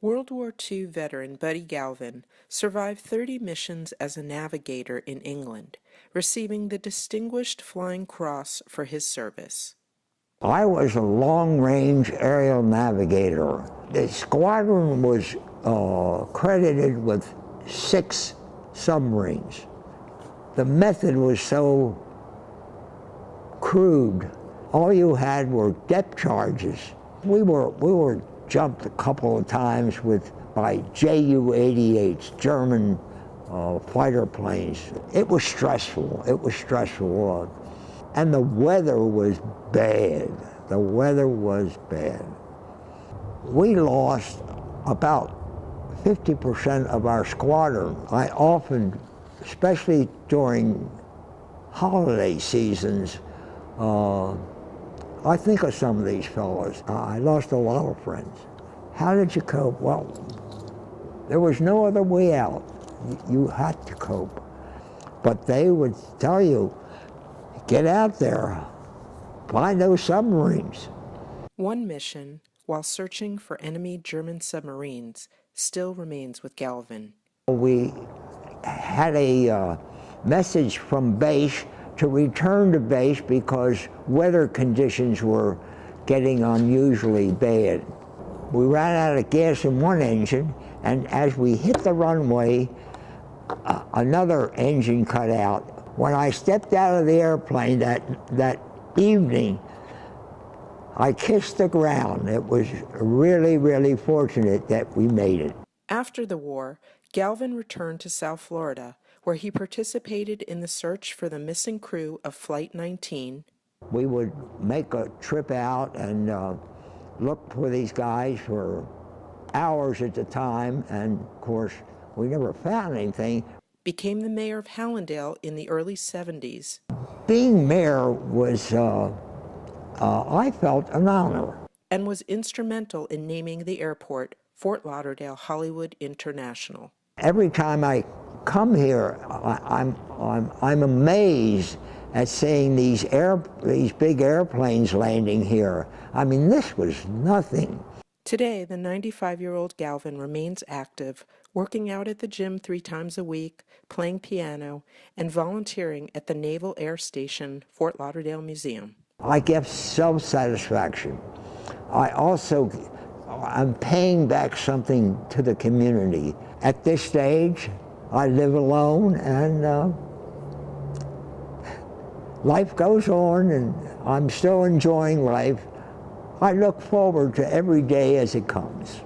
World War II veteran Buddy Galvin survived 30 missions as a navigator in England, receiving the Distinguished Flying Cross for his service. I was a long-range aerial navigator. The squadron was credited with 6 submarines. The method was so crude. All you had were depth charges. We were jumped a couple of times by Ju-88s, German fighter planes. It was stressful. It was stressful. And the weather was bad. The weather was bad. We lost about 50% of our squadron. I often, especially during holiday seasons, I think of some of these fellows. I lost a lot of friends. How did you cope? Well, there was no other way out. You had to cope. But they would tell you, get out there, find those submarines. One mission, while searching for enemy German submarines, still remains with Galvin. We had a message from base to return to base because weather conditions were getting unusually bad. We ran out of gas in one engine, and as we hit the runway, another engine cut out. When I stepped out of the airplane that evening, I kissed the ground. It was really, really fortunate that we made it. After the war, Galvin returned to South Florida, where he participated in the search for the missing crew of Flight 19. We would make a trip out and look for these guys for hours at a time, and of course, we never found anything. Became the mayor of Hallandale in the early 70s. Being mayor was, I felt, an honor. And was instrumental in naming the airport Fort Lauderdale Hollywood International. Every time I come here, I'm amazed at seeing these big airplanes landing here. I mean, this was nothing. Today, the 95-year-old Galvin remains active, working out at the gym 3 times a week, playing piano, and volunteering at the Naval Air Station Fort Lauderdale Museum. I get self-satisfaction. I'm paying back something to the community. At this stage, I live alone, and life goes on, and I'm still enjoying life. I look forward to every day as it comes.